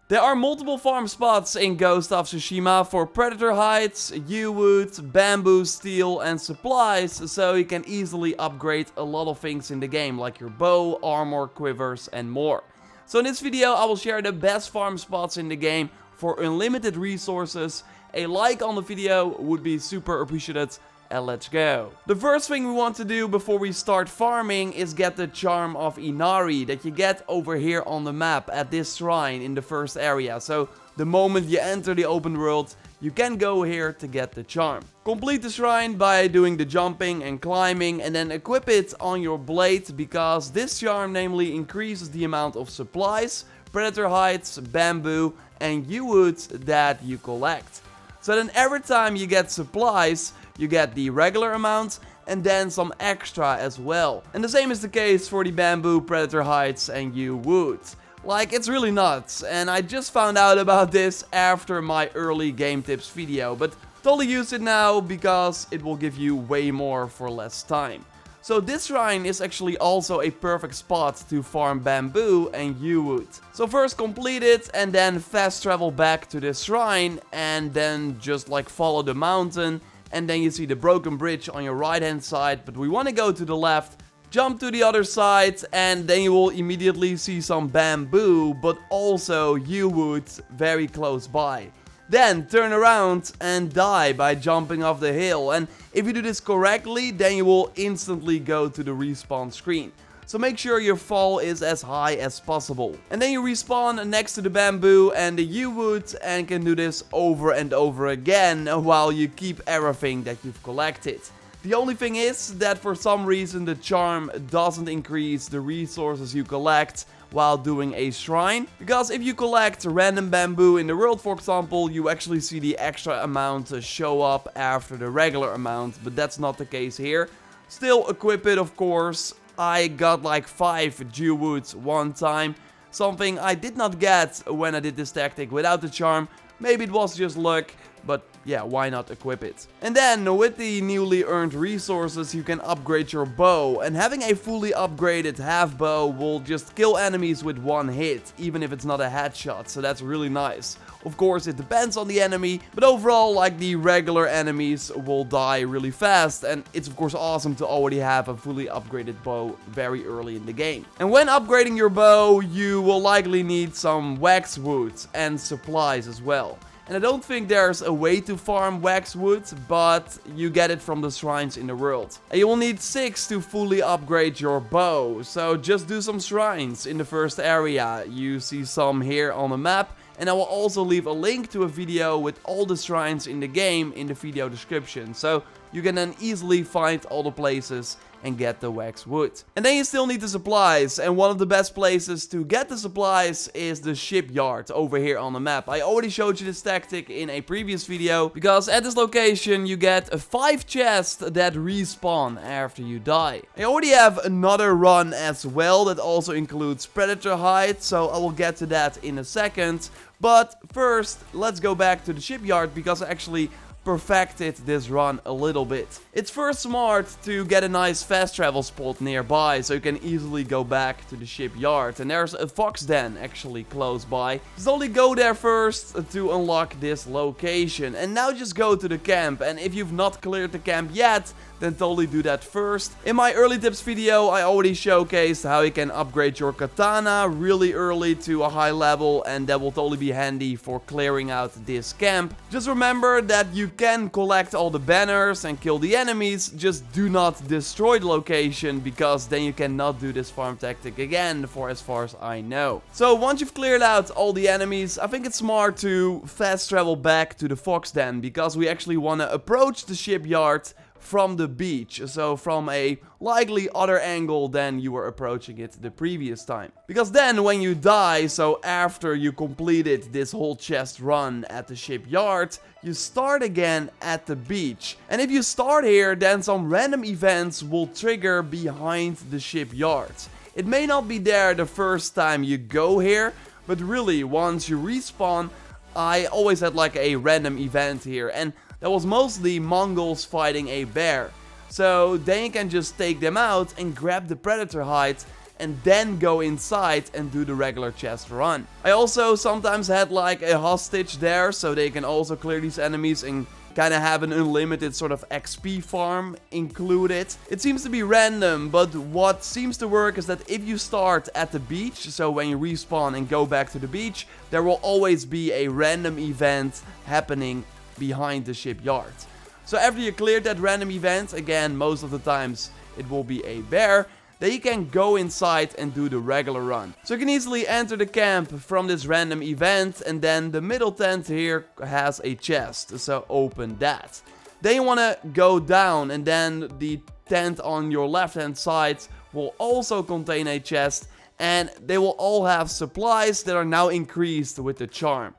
There are multiple farm spots in Ghost of Tsushima for predator hides, yew-wood, bamboo, steel and supplies, so you can easily upgrade a lot of things in the game, like your bow, armor, quivers and more. So in this video I will share the best farm spots in the game for unlimited resources. A like on the video would be super appreciated. And let's go. The first thing we want to do before we start farming is get the Charm of Inari that you get over here on the map at this shrine in the first area. So the moment you enter the open world, you can go here to get the charm. Complete the shrine by doing the jumping and climbing and then equip it on your blade, because this charm namely increases the amount of supplies, predator hides, bamboo and yew-wood that you collect. So then every time you get supplies, you get the regular amount and then some extra as well. And the same is the case for the bamboo, predator hides and yew-wood. Like, it's really nuts, and I just found out about this after my early game tips video, but totally use it now because it will give you way more for less time. So this shrine is actually also a perfect spot to farm bamboo and yew-wood. So first complete it and then fast travel back to this shrine and then just like follow the mountain. And then you see the broken bridge on your right hand side, but we want to go to the left, jump to the other side, and then you will immediately see some bamboo, but also yew-wood very close by. Then turn around and die by jumping off the hill, and if you do this correctly, then you will instantly go to the respawn screen. So make sure your fall is as high as possible. And then you respawn next to the bamboo and the yew-wood and can do this over and over again while you keep everything that you've collected. The only thing is that for some reason the charm doesn't increase the resources you collect while doing a shrine. Because if you collect random bamboo in the world, for example, you actually see the extra amount show up after the regular amount, but that's not the case here. Still equip it, of course. I got like 5 yew-woods one time, something I did not get when I did this tactic without the charm. Maybe it was just luck, but yeah, why not equip it? And then with the newly earned resources you can upgrade your bow, and having a fully upgraded half bow will just kill enemies with one hit, even if it's not a headshot, so that's really nice. Of course it depends on the enemy, but overall like the regular enemies will die really fast, and it's of course awesome to already have a fully upgraded bow very early in the game. And when upgrading your bow you will likely need some waxwood and supplies as well. And I don't think there's a way to farm waxwood, but you get it from the shrines in the world. And you will need 6 to fully upgrade your bow, so just do some shrines in the first area. You see some here on the map. And I will also leave a link to a video with all the shrines in the game in the video description. So you can then easily find all the places and get the waxwood. And then you still need the supplies, and one of the best places to get the supplies is the Shipyard over here on the map. I already showed you this tactic in a previous video, because at this location you get 5 chests that respawn after you die. I already have another run as well that also includes predator hide, so I will get to that in a second. But first, let's go back to the Shipyard, because I actually perfected this run a little bit. It's first smart to get a nice fast travel spot nearby, so you can easily go back to the Shipyard. And there's a fox den actually close by. Just only go there first to unlock this location. And now just go to the camp, and if you've not cleared the camp yet, then totally do that first. In my early tips video, I already showcased how you can upgrade your katana really early to a high level, and that will totally be handy for clearing out this camp. Just remember that you can collect all the banners and kill the enemies, just do not destroy the location, because then you cannot do this farm tactic again, for as far as I know. So once you've cleared out all the enemies, I think it's smart to fast travel back to the fox den, because we actually want to approach the Shipyard from the beach, so from a likely other angle than you were approaching it the previous time. Because then when you die, so after you completed this whole chest run at the Shipyard, you start again at the beach. And if you start here, then some random events will trigger behind the Shipyard. It may not be there the first time you go here, but really once you respawn, I always had like a random event here, and that was mostly Mongols fighting a bear. So then you can just take them out and grab the predator hide and then go inside and do the regular chest run. I also sometimes had like a hostage there, so they can also clear these enemies and kind of have an unlimited sort of XP farm included. It seems to be random, but what seems to work is that if you start at the beach, so when you respawn and go back to the beach, there will always be a random event happening behind the shipyard. So after you cleared that random event, again, most of the times it will be a bear, then you can go inside and do the regular run. So you can easily enter the camp from this random event, and then the middle tent here has a chest, so open that. Then you want to go down, and then the tent on your left hand side will also contain a chest, and they will all have supplies that are now increased with the charm.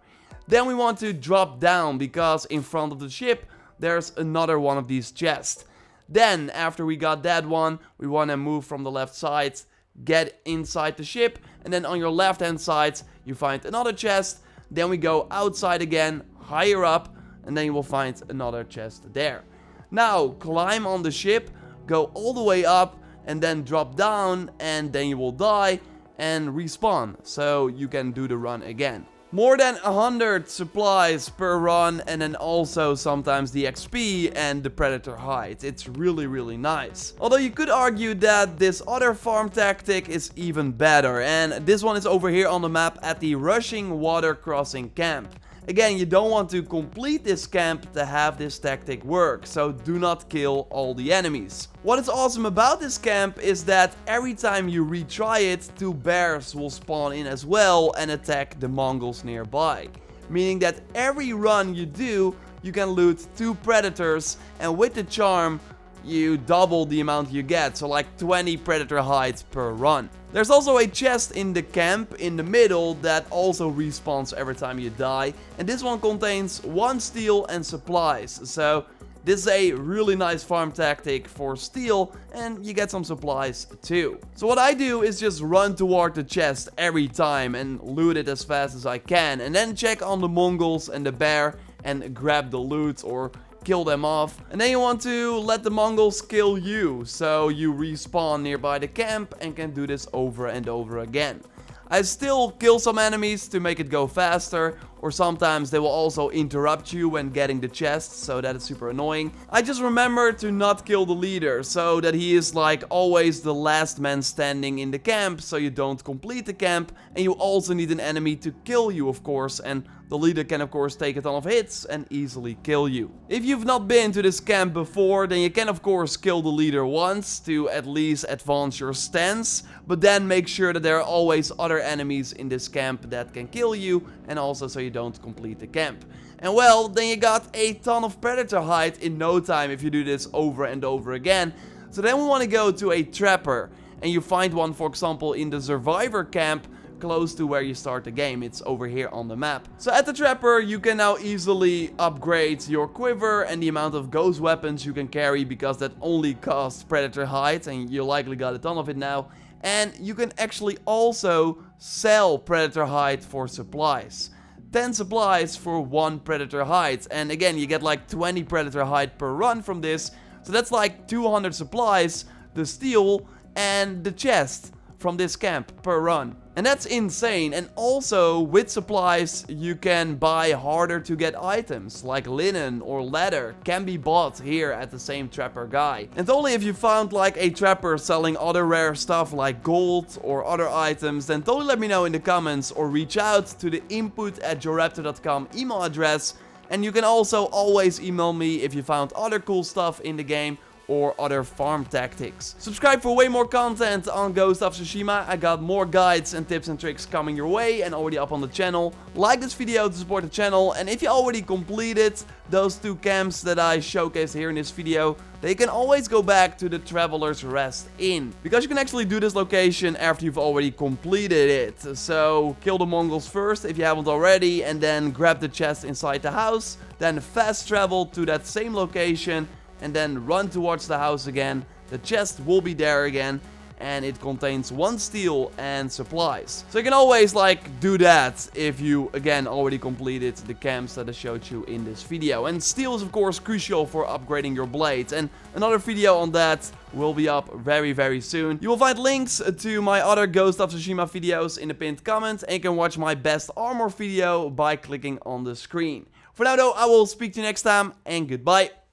Then we want to drop down, because in front of the ship there's another one of these chests. Then, after we got that one, we want to move from the left side, get inside the ship, and then on your left hand side, you find another chest. Then we go outside again, higher up, and then you will find another chest there. Now, climb on the ship, go all the way up, and then drop down, and then you will die and respawn, so you can do the run again. More than 100 supplies per run, and then also sometimes the XP and the predator hide. It's really nice. Although you could argue that this other farm tactic is even better, and this one is over here on the map at the rushing water crossing camp. Again, you don't want to complete this camp to have this tactic work, so do not kill all the enemies. What is awesome about this camp is that every time you retry it, 2 bears will spawn in as well and attack the Mongols nearby. Meaning that every run you do, you can loot 2 predators, and with the charm, you double the amount you get, so like 20 predator hides per run. There's also a chest in the camp in the middle that also respawns every time you die, and this one contains 1 steel and supplies, so this is a really nice farm tactic for steel, and you get some supplies too. So what I do is just run toward the chest every time and loot it as fast as I can, and then check on the Mongols and the bear and grab the loot or kill them off. And then you want to let the Mongols kill you, so you respawn nearby the camp and can do this over and over again. I still kill some enemies to make it go faster, or sometimes they will also interrupt you when getting the chests, so that is super annoying. I just remember to not kill the leader, so that he is like always the last man standing in the camp, so you don't complete the camp, and you also need an enemy to kill you, of course, and the leader can of course take a ton of hits and easily kill you. If you've not been to this camp before, then you can of course kill the leader once to at least advance your stance, but then make sure that there are always other enemies in this camp that can kill you, and also so you don't complete the camp. And well, then you got a ton of predator hide in no time if you do this over and over again. So then we want to go to a trapper, and you find one, for example, in the survivor camp close to where you start the game. It's over here on the map. So at the trapper, you can now easily upgrade your quiver and the amount of ghost weapons you can carry, because that only costs predator hide, and you likely got a ton of it now. And you can actually also sell predator hide for supplies. 10 supplies for 1 predator hide, and again you get like 20 predator hide per run from this, so that's like 200 supplies, the steel and the chest from this camp per run. And that's insane. And also with supplies you can buy harder to get items like linen or leather can be bought here at the same trapper guy. And only if you found like a trapper selling other rare stuff like gold or other items, then totally let me know in the comments or reach out to the input@JorRaptor.com email address. And you can also always email me if you found other cool stuff in the game or other farm tactics. Subscribe for way more content on Ghost of Tsushima. I got more guides and tips and tricks coming your way and already up on the channel. Like this video to support the channel, and if you already completed those 2 camps that I showcased here in this video, then you can always go back to the Traveler's Rest Inn, because you can actually do this location after you've already completed it. So kill the Mongols first if you haven't already, and then grab the chest inside the house, then fast travel to that same location, and then run towards the house again. The chest will be there again, and it contains 1 steel and supplies. So you can always like do that if you again already completed the camps that I showed you in this video. And steel is of course crucial for upgrading your blades, and another video on that will be up very soon. You will find links to my other Ghost of Tsushima videos in the pinned comment, and you can watch my best armor video by clicking on the screen. For now though, I will speak to you next time, and goodbye.